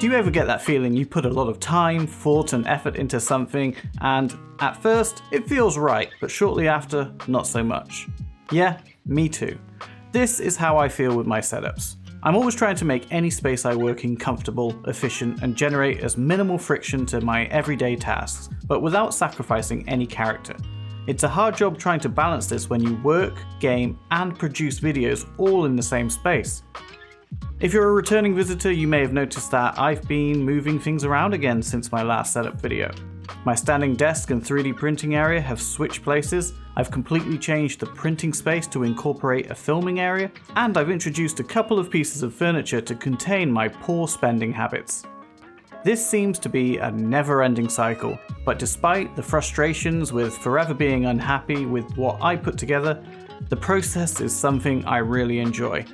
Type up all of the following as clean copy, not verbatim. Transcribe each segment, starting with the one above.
you ever get that feeling you put a lot of time, thought and effort into something and at first it feels right, but shortly after, not so much? Yeah, me too. This is how I feel with my setups. I'm always trying to make any space I work in comfortable, efficient, and generate as minimal friction to my everyday tasks, but without sacrificing any character. It's a hard job trying to balance this when you work, game, and produce videos all in the same space. If you're a returning visitor, you may have noticed that I've been moving things around again since my last setup video. My standing desk and 3D printing area have switched places, I've completely changed the printing space to incorporate a filming area, and I've introduced a couple of pieces of furniture to contain my poor spending habits. This seems to be a never-ending cycle, but despite the frustrations with forever being unhappy with what I put together, the process is something I really enjoy.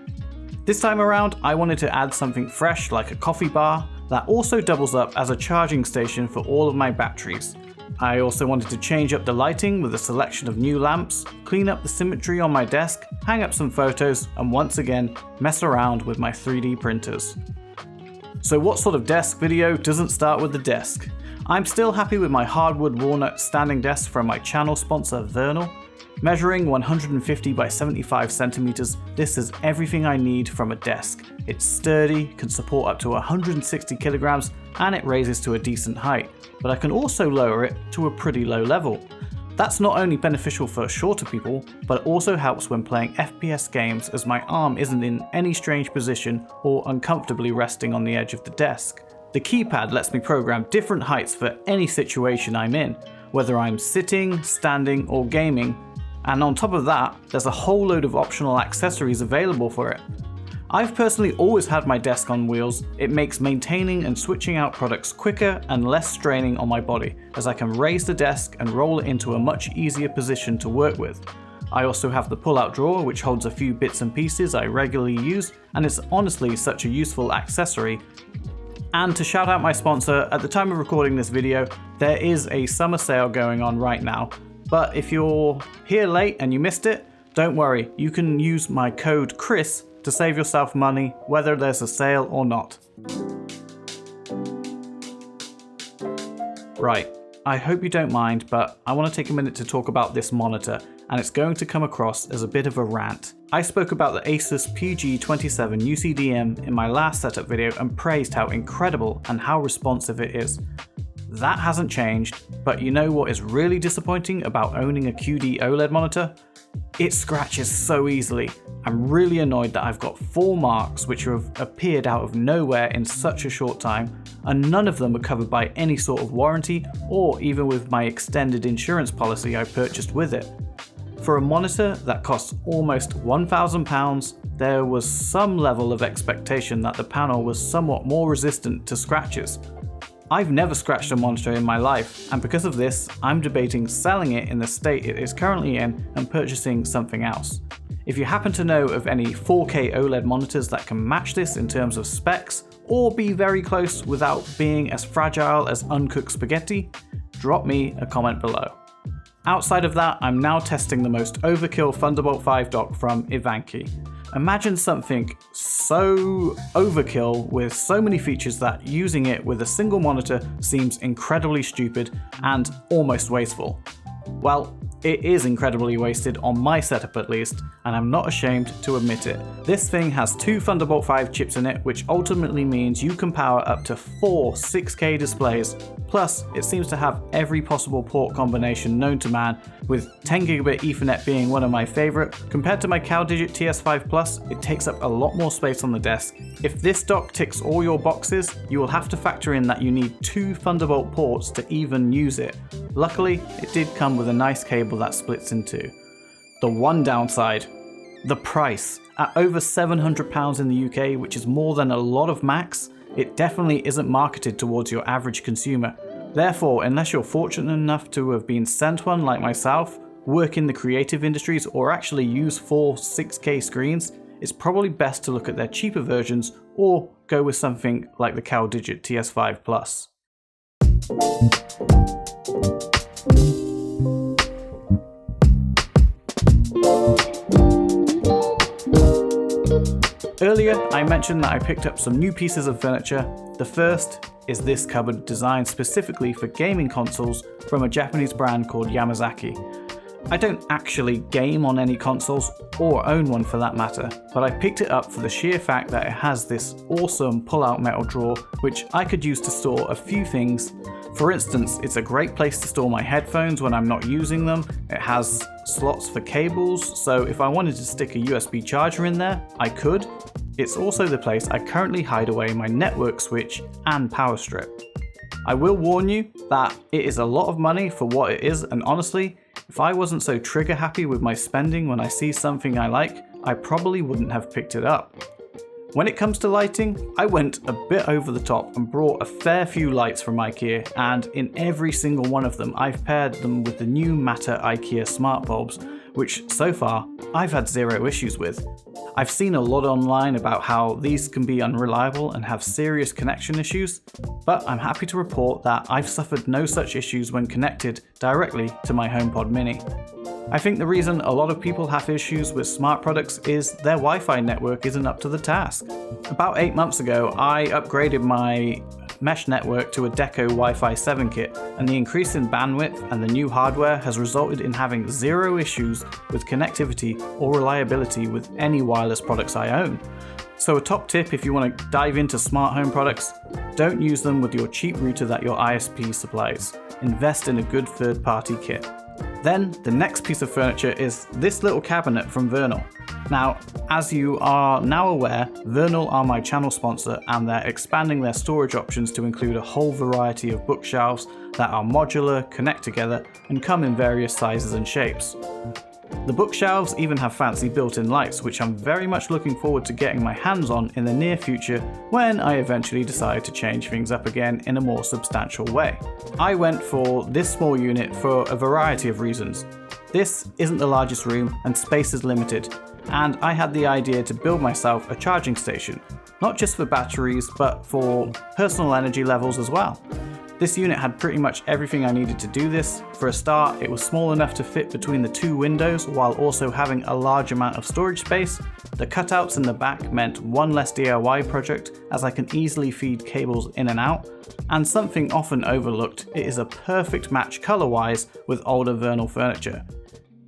This time around, I wanted to add something fresh like a coffee bar that also doubles up as a charging station for all of my batteries. I also wanted to change up the lighting with a selection of new lamps, clean up the symmetry on my desk, hang up some photos, and once again, mess around with my 3D printers. So what sort of desk video doesn't start with the desk? I'm still happy with my hardwood walnut standing desk from my channel sponsor Vernal. Measuring 150 by 75 centimeters, this is everything I need from a desk. It's sturdy, can support up to 160 kilograms, and it raises to a decent height, but I can also lower it to a pretty low level. That's not only beneficial for shorter people, but also helps when playing FPS games as my arm isn't in any strange position or uncomfortably resting on the edge of the desk. The keypad lets me program different heights for any situation I'm in, whether I'm sitting, standing, or gaming. And on top of that, there's a whole load of optional accessories available for it. I've personally always had my desk on wheels. It makes maintaining and switching out products quicker and less straining on my body, as I can raise the desk and roll it into a much easier position to work with. I also have the pull-out drawer, which holds a few bits and pieces I regularly use, and it's honestly such a useful accessory. And to shout out my sponsor, at the time of recording this video, there is a summer sale going on right now. But if you're here late and you missed it, don't worry, you can use my code CHRIS to save yourself money, whether there's a sale or not. Right, I hope you don't mind, but I want to take a minute to talk about this monitor, and it's going to come across as a bit of a rant. I spoke about the Asus PG27 UCDM in my last setup video and praised how incredible and how responsive it is. That hasn't changed, but you know what is really disappointing about owning a QD OLED monitor? It scratches so easily. I'm really annoyed that I've got 4 marks which have appeared out of nowhere in such a short time, and none of them are covered by any sort of warranty or even with my extended insurance policy I purchased with it. For a monitor that costs almost £1,000, there was some level of expectation that the panel was somewhat more resistant to scratches. I've never scratched a monitor in my life, and because of this, I'm debating selling it in the state it is currently in and purchasing something else. If you happen to know of any 4K OLED monitors that can match this in terms of specs, or be very close without being as fragile as uncooked spaghetti, drop me a comment below. Outside of that, I'm now testing the most overkill Thunderbolt 5 dock from Ivanki. Imagine something so overkill with so many features that using it with a single monitor seems incredibly stupid and almost wasteful. Well, it is incredibly wasted on my setup at least, and I'm not ashamed to admit it. This thing has 2 Thunderbolt 5 chips in it, which ultimately means you can power up to 4 6K displays. Plus, it seems to have every possible port combination known to man, with 10GB Ethernet being one of my favourite. Compared to my CalDigit TS5 Plus, it takes up a lot more space on the desk. If this dock ticks all your boxes, you will have to factor in that you need 2 Thunderbolt ports to even use it. Luckily, it did come with a nice cable that splits in 2. The one downside, the price. At over £700 in the UK, which is more than a lot of Macs, it definitely isn't marketed towards your average consumer. Therefore, unless you're fortunate enough to have been sent one like myself, work in the creative industries, or actually use 4 6K screens, it's probably best to look at their cheaper versions or go with something like the CalDigit TS5 Plus. Earlier, I mentioned that I picked up some new pieces of furniture. The first is this cupboard designed specifically for gaming consoles from a Japanese brand called Yamazaki. I don't actually game on any consoles, or own one for that matter, but I picked it up for the sheer fact that it has this awesome pull-out metal drawer which I could use to store a few things. For instance, it's a great place to store my headphones when I'm not using them. It has slots for cables, so if I wanted to stick a USB charger in there, I could. It's also the place I currently hide away my network switch and power strip. I will warn you that it is a lot of money for what it is, and honestly, if I wasn't so trigger happy with my spending when I see something I like, I probably wouldn't have picked it up. When it comes to lighting, I went a bit over the top and brought a fair few lights from IKEA, and in every single one of them I've paired them with the new Matter IKEA smart bulbs, which so far I've had zero issues with. I've seen a lot online about how these can be unreliable and have serious connection issues, but I'm happy to report that I've suffered no such issues when connected directly to my HomePod Mini. I think the reason a lot of people have issues with smart products is their Wi-Fi network isn't up to the task. About 8 months ago, I upgraded my mesh network to a Deco Wi-Fi 7 kit, and the increase in bandwidth and the new hardware has resulted in having zero issues with connectivity or reliability with any wireless products I own. So a top tip if you want to dive into smart home products, don't use them with your cheap router that your ISP supplies. Invest in a good third-party kit. Then the next piece of furniture is this little cabinet from Vernal. Now, as you are now aware, Vernal are my channel sponsor, and they're expanding their storage options to include a whole variety of bookshelves that are modular, connect together, and come in various sizes and shapes. The bookshelves even have fancy built-in lights, which I'm very much looking forward to getting my hands on in the near future when I eventually decide to change things up again in a more substantial way. I went for this small unit for a variety of reasons. This isn't the largest room and space is limited, and I had the idea to build myself a charging station, not just for batteries but for personal energy levels as well. This unit had pretty much everything I needed to do this. For a start, it was small enough to fit between the two windows while also having a large amount of storage space. The cutouts in the back meant one less DIY project, as I can easily feed cables in and out. And something often overlooked, it is a perfect match color-wise with older Vernal furniture.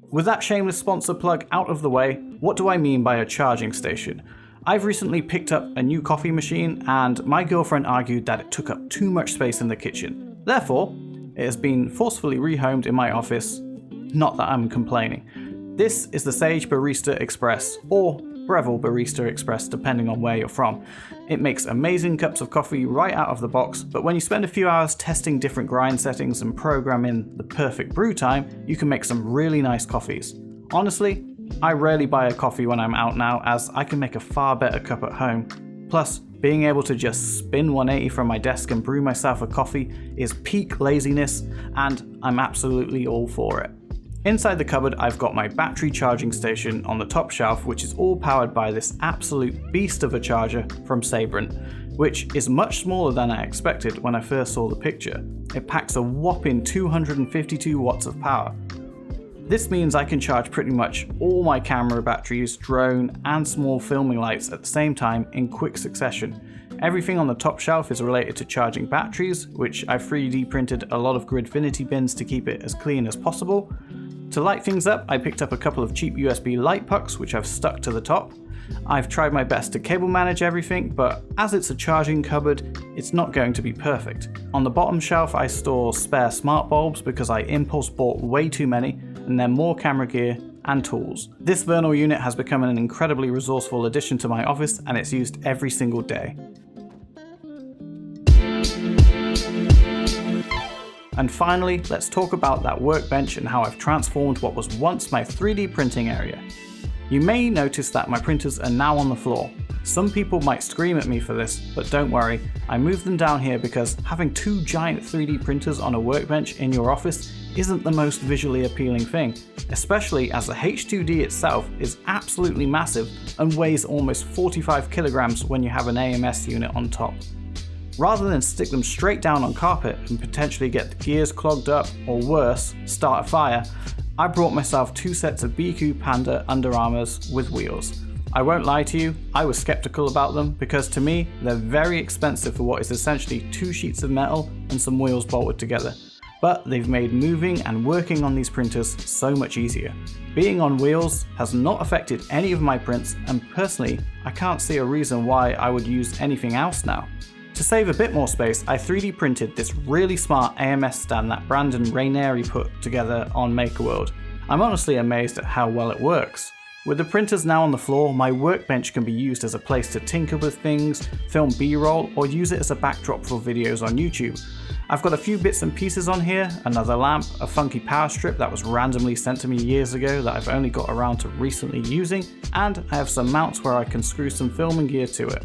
With that shameless sponsor plug out of the way, what do I mean by a charging station? I've recently picked up a new coffee machine, and my girlfriend argued that it took up too much space in the kitchen. Therefore, it has been forcefully rehomed in my office. Not that I'm complaining. This is the Sage Barista Express, or Breville Barista Express depending on where you're from. It makes amazing cups of coffee right out of the box, but when you spend a few hours testing different grind settings and programming the perfect brew time, you can make some really nice coffees. Honestly, I rarely buy a coffee when I'm out now, as I can make a far better cup at home. Plus, being able to just spin 180 from my desk and brew myself a coffee is peak laziness, and I'm absolutely all for it. Inside the cupboard, I've got my battery charging station on the top shelf, which is all powered by this absolute beast of a charger from Sabrent, which is much smaller than I expected when I first saw the picture. It packs a whopping 252 watts of power. This means I can charge pretty much all my camera batteries, drone, and small filming lights at the same time in quick succession. Everything on the top shelf is related to charging batteries, which I've 3D printed a lot of Gridfinity bins to keep it as clean as possible. To light things up, I picked up a couple of cheap USB light pucks, which I've stuck to the top. I've tried my best to cable manage everything, but as it's a charging cupboard, it's not going to be perfect. On the bottom shelf, I store spare smart bulbs because I impulse bought way too many, and then more camera gear and tools. This Vernal unit has become an incredibly resourceful addition to my office, and it's used every single day. And finally, let's talk about that workbench and how I've transformed what was once my 3D printing area. You may notice that my printers are now on the floor. Some people might scream at me for this, but don't worry, I moved them down here because having two giant 3D printers on a workbench in your office isn't the most visually appealing thing, especially as the H2D itself is absolutely massive and weighs almost 45 kilograms when you have an AMS unit on top. Rather than stick them straight down on carpet and potentially get the gears clogged up, or worse, start a fire, I brought myself two sets of BQ Panda Under Armours with wheels. I won't lie to you, I was skeptical about them because to me, they're very expensive for what is essentially 2 sheets of metal and some wheels bolted together. But they've made moving and working on these printers so much easier. Being on wheels has not affected any of my prints, and personally, I can't see a reason why I would use anything else now. To save a bit more space, I 3D printed this really smart AMS stand that Brandon Rainieri put together on Makeover. I'm honestly amazed at how well it works. With the printers now on the floor, my workbench can be used as a place to tinker with things, film B-roll, or use it as a backdrop for videos on YouTube. I've got a few bits and pieces on here, another lamp, a funky power strip that was randomly sent to me years ago that I've only got around to recently using, and I have some mounts where I can screw some filming gear to it.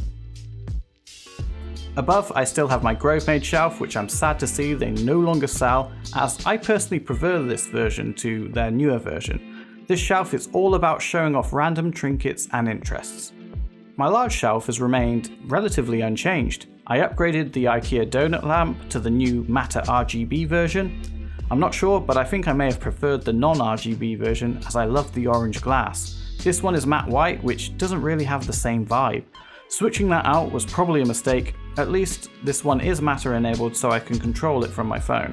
Above, I still have my Workbench shelf, which I'm sad to see they no longer sell, as I personally prefer this version to their newer version. This shelf is all about showing off random trinkets and interests. My large shelf has remained relatively unchanged. I upgraded the IKEA donut lamp to the new matte RGB version. I'm not sure, but I think I may have preferred the non-RGB version as I love the orange glass. This one is matte white, which doesn't really have the same vibe. Switching that out was probably a mistake, at least this one is Matter enabled so I can control it from my phone.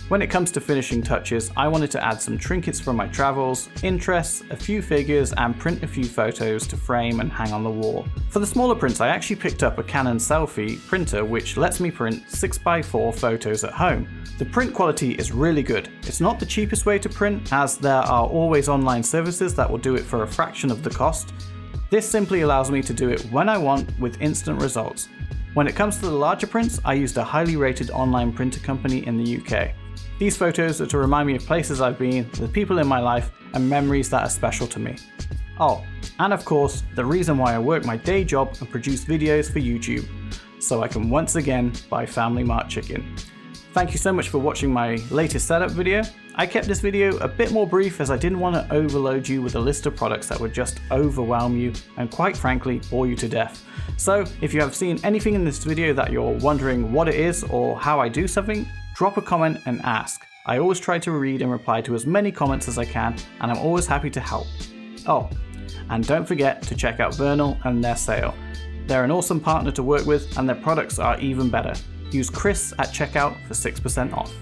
When it comes to finishing touches, I wanted to add some trinkets from my travels, interests, a few figures, and print a few photos to frame and hang on the wall. For the smaller prints, I actually picked up a Canon Selfie printer which lets me print 6x4 photos at home. The print quality is really good. It's not the cheapest way to print, as there are always online services that will do it for a fraction of the cost. This simply allows me to do it when I want with instant results. When it comes to the larger prints, I used a highly rated online printer company in the UK. These photos are to remind me of places I've been, the people in my life, and memories that are special to me. Oh, and of course, the reason why I work my day job and produce videos for YouTube, so I can once again buy Family Mart chicken. Thank you so much for watching my latest setup video. I kept this video a bit more brief as I didn't want to overload you with a list of products that would just overwhelm you and quite frankly bore you to death. So if you have seen anything in this video that you're wondering what it is or how I do something, drop a comment and ask. I always try to read and reply to as many comments as I can, and I'm always happy to help. Oh, and don't forget to check out Vernal and their sale. They're an awesome partner to work with and their products are even better. Use Chris at checkout for 6% off.